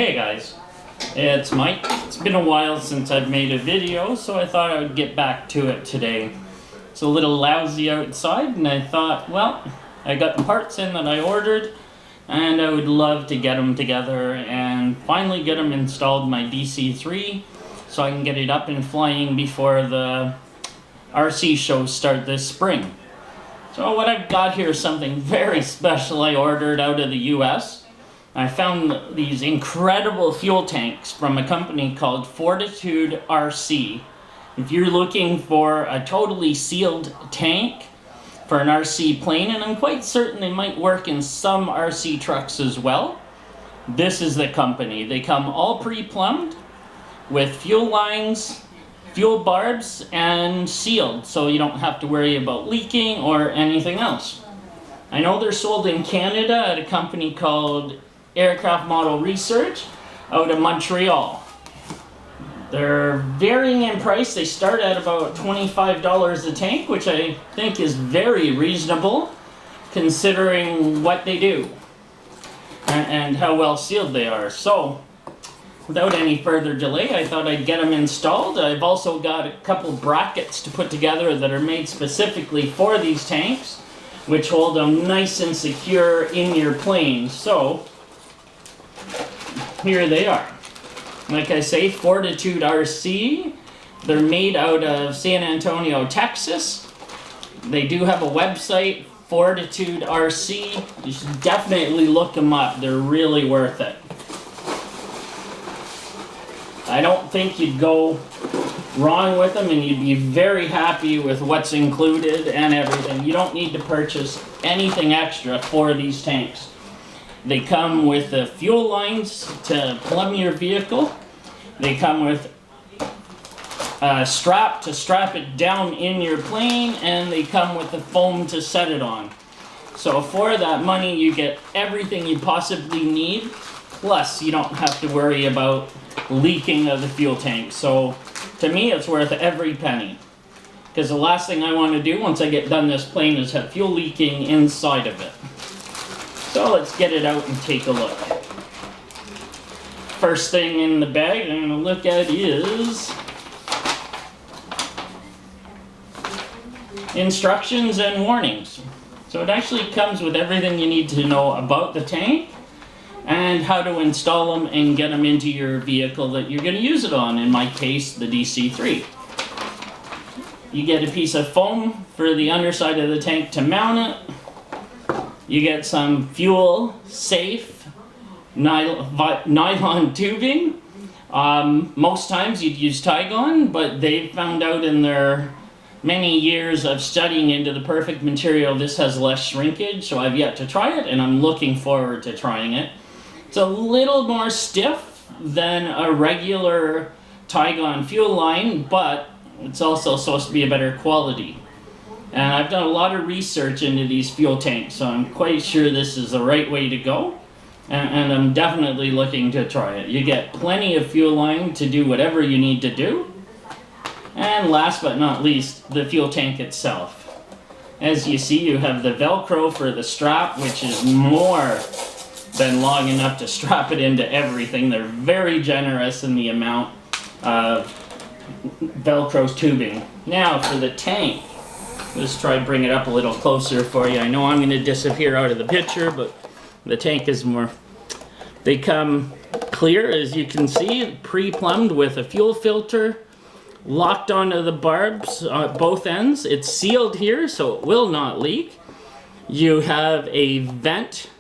Hey guys, it's Mike. It's been a while since I've made a video, so I thought I would get back to it today. It's a little lousy outside, and I thought, well, I got the parts in that I ordered, and I would love to get them together and finally get them installed in my DC3 so I can get it up and flying before the RC shows start this spring. So what I've got here is something very special I ordered out of the US. I found these incredible fuel tanks from a company called Fourtitude RC. If you're looking for a totally sealed tank for an RC plane, and I'm quite certain they might work in some RC trucks as well, this is the company. They come all pre-plumbed with fuel lines, fuel barbs, and sealed, so you don't have to worry about leaking or anything else. I know they're sold in Canada at a company called Aircraft Model Research out of Montreal. They're varying in price. They start at about $25 a tank, which I think is very reasonable considering what they do and how well sealed they are. So without any further delay, I thought I'd get them installed. I've also got a couple brackets to put together that are made specifically for these tanks, which hold them nice and secure in your plane. So here they are. Like I say, Fourtitude RC. They're made out of San Antonio, Texas. They do have a website, Fourtitude RC. You should definitely look them up. They're really worth it. I don't think you'd go wrong with them, and you'd be very happy with what's included and everything. You don't need to purchase anything extra for these tanks. They come with the fuel lines to plumb your vehicle. They come with a strap to strap it down in your plane, and they come with the foam to set it on. So for that money, you get everything you possibly need, plus you don't have to worry about leaking of the fuel tank. So to me, it's worth every penny, because the last thing I want to do once I get done this plane is have fuel leaking inside of it. So let's get it out and take a look. First thing in the bag I'm going to look at is instructions and warnings. So it actually comes with everything you need to know about the tank and how to install them and get them into your vehicle that you're going to use it on, in my case the DC3. You get a piece of foam for the underside of the tank to mount it. You get some fuel safe nylon tubing. Most times you'd use Tygon, but they found out in their many years of studying into the perfect material this has less shrinkage, so I've yet to try it, and I'm looking forward to trying it. It's a little more stiff than a regular Tygon fuel line, but it's also supposed to be a better quality. And I've done a lot of research into these fuel tanks, so I'm quite sure this is the right way to go. And I'm definitely looking to try it. You get plenty of fuel line to do whatever you need to do. And last but not least, the fuel tank itself. As you see, you have the Velcro for the strap, which is more than long enough to strap it into everything. They're very generous in the amount of Velcro tubing. Now for the tank. Let's try to bring it up a little closer for you. I know I'm going to disappear out of the picture, but the tank is more... They come clear, as you can see, pre-plumbed with a fuel filter, locked onto the barbs at both ends. It's sealed here, so it will not leak. You have a vent,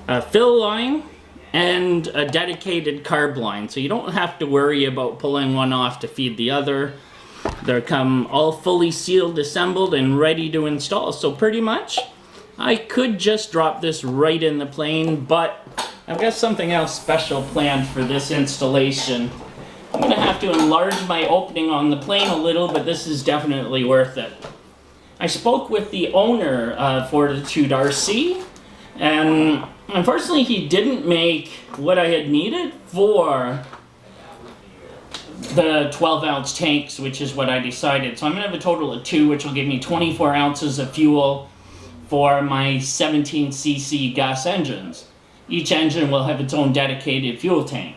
a fill line, and a dedicated carb line, so you don't have to worry about pulling one off to feed the other. They come all fully sealed, assembled, and ready to install. So pretty much, I could just drop this right in the plane, but I've got something else special planned for this installation. I'm going to have to enlarge my opening on the plane a little, but this is definitely worth it. I spoke with the owner of Fourtitude RC, and unfortunately he didn't make what I had needed for the 12-ounce tanks, which is what I decided. So I'm going to have a total of 2, which will give me 24 ounces of fuel for my 17cc gas engines. each engine will have its own dedicated fuel tank.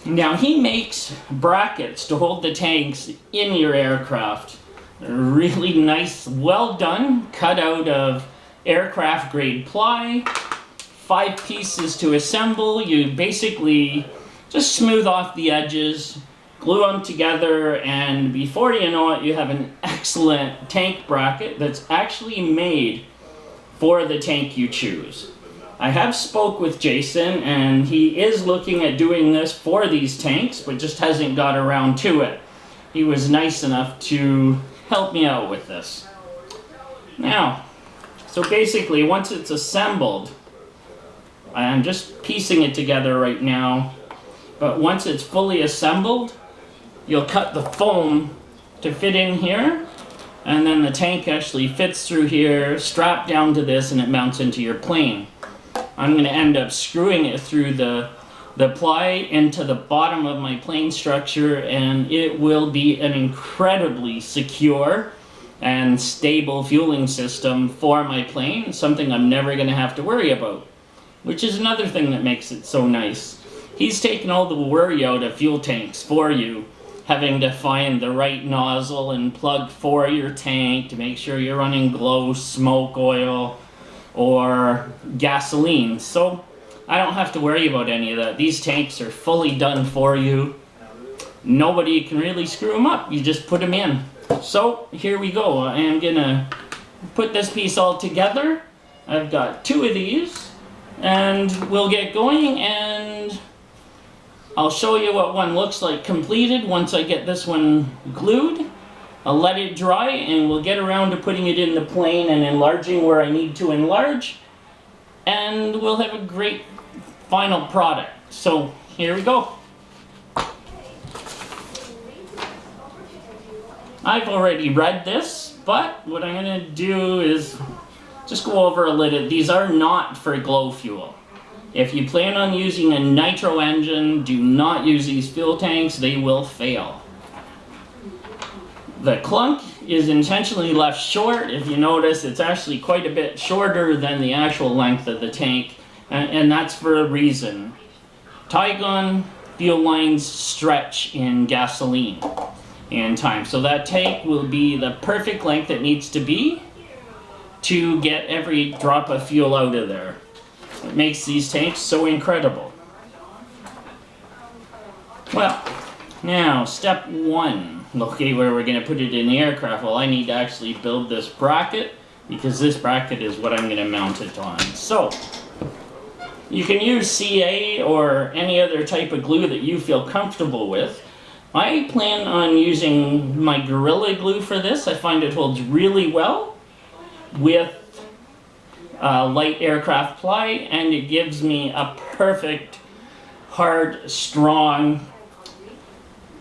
Now he makes brackets to hold the tanks in your aircraft. They're really nice, well done, cut out of aircraft grade ply. 5 pieces to assemble. You basically just smooth off the edges, glue them together, and before you know it, you have an excellent tank bracket that's actually made for the tank you choose. I have spoke with Jason, and he is looking at doing this for these tanks, but just hasn't got around to it. He was nice enough to help me out with this. Now, so basically, once it's assembled, I'm just piecing it together right now, but once it's fully assembled, you'll cut the foam to fit in here, and then the tank actually fits through here, strapped down to this, and it mounts into your plane. I'm going to end up screwing it through the ply into the bottom of my plane structure, and it will be an incredibly secure and stable fueling system for my plane, something I'm never going to have to worry about, which is another thing that makes it so nice. He's taken all the worry out of fuel tanks for you, having to find the right nozzle and plug for your tank to make sure you're running glow, smoke oil, or gasoline. So I don't have to worry about any of that. These tanks are fully done for you. Nobody can really screw them up. You just put them in. So here we go. I am gonna put this piece all together. I've got 2 of these, and we'll get going, and I'll show you what one looks like completed once I get this one glued. I'll let it dry, and we'll get around to putting it in the plane and enlarging where I need to enlarge, and we'll have a great final product. So here we go. I've already read this, but what I'm going to do is just go over a little. These are not for glow fuel. If you plan on using a nitro engine, do not use these fuel tanks. They will fail. The clunk is intentionally left short. If you notice, it's actually quite a bit shorter than the actual length of the tank, and that's for a reason. Tygon fuel lines stretch in gasoline in time, so that tank will be the perfect length it needs to be to get every drop of fuel out of there. It makes these tanks so incredible. Well, now step 1. Okay, where we're going to put it in the aircraft. Well, I need to actually build this bracket, because this bracket is what I'm going to mount it on. So, you can use CA or any other type of glue that you feel comfortable with. I plan on using my Gorilla Glue for this. I find it holds really well with light aircraft ply, and it gives me a perfect, hard, strong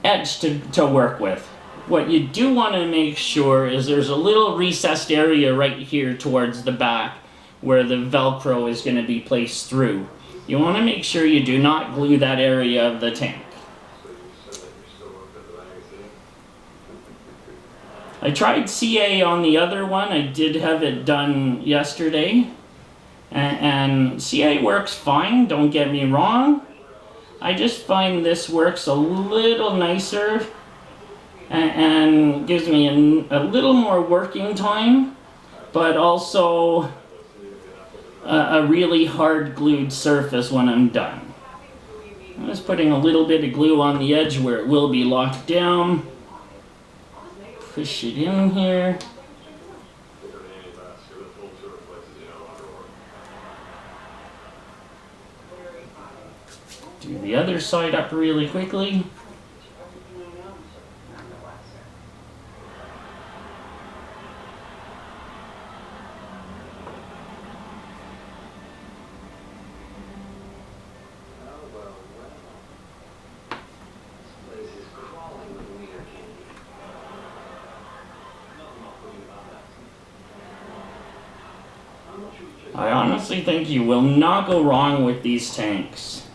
edge to work with. What you do want to make sure is there's a little recessed area right here towards the back where the Velcro is going to be placed through. You want to make sure you do not glue that area of the tank. I tried CA on the other one. I did have it done yesterday, and CA works fine, don't get me wrong. I just find this works a little nicer and gives me a little more working time, but also a really hard glued surface when I'm done. I'm just putting a little bit of glue on the edge where it will be locked down. Push it in here. Do the other side up really quickly. I honestly think you will not go wrong with these tanks.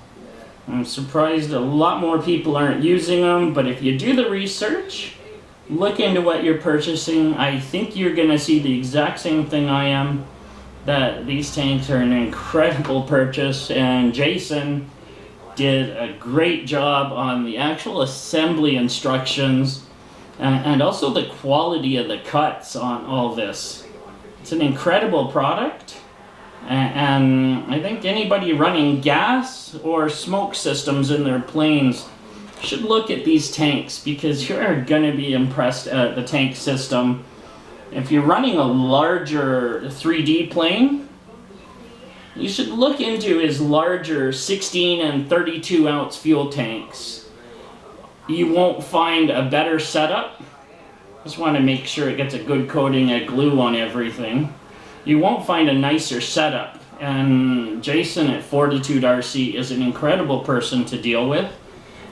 I'm surprised a lot more people aren't using them, but if you do the research, look into what you're purchasing, I think you're going to see the exact same thing I am. that these tanks are an incredible purchase, and Jason did a great job on the actual assembly instructions and also the quality of the cuts on all this. It's an incredible product, and I think anybody running gas or smoke systems in their planes should look at these tanks, because you're going to be impressed at the tank system. If you're running a larger 3D plane, you should look into his larger 16 and 32 ounce fuel tanks. You won't find a better setup. Just want to make sure it gets a good coating of glue on everything. You won't find a nicer setup. And Jason at Fourtitude RC is an incredible person to deal with.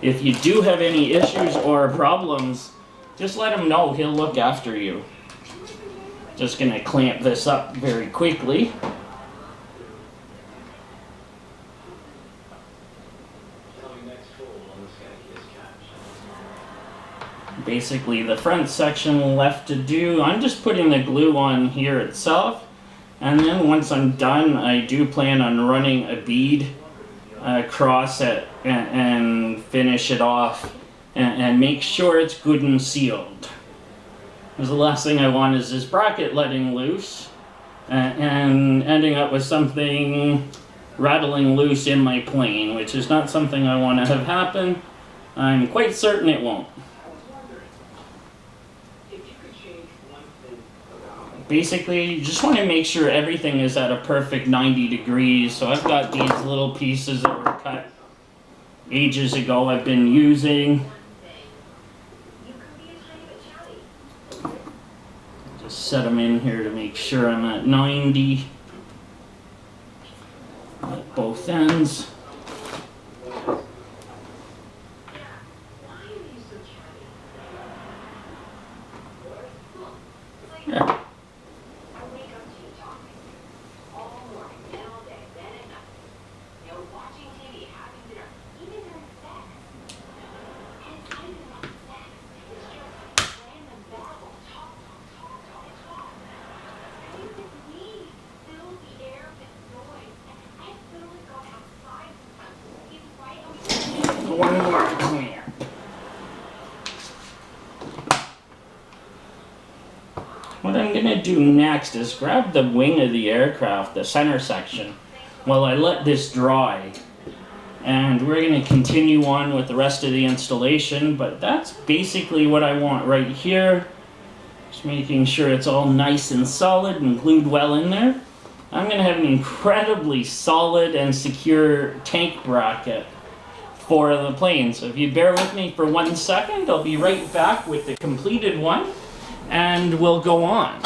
If you do have any issues or problems, just let him know. He'll look after you. Just going to clamp this up very quickly. Basically, the front section left to do, I'm just putting the glue on here itself, and then once I'm done, I do plan on running a bead across it and finish it off and make sure it's good and sealed. Because the last thing I want is this bracket letting loose and ending up with something rattling loose in my plane, which is not something I want to have happen. I'm quite certain it won't. Basically, you just want to make sure everything is at a perfect 90 degrees. So I've got these little pieces that were cut ages ago I've been using. Just set them in here to make sure I'm at 90 at both ends. Yeah. One more clear. What I'm going to do next is grab the wing of the aircraft, the center section, while I let this dry. And we're going to continue on with the rest of the installation, but that's basically what I want right here. Just making sure it's all nice and solid and glued well in there. I'm going to have an incredibly solid and secure tank bracket for the plane. So if you bear with me for 1 second, I'll be right back with the completed one, and we'll go on.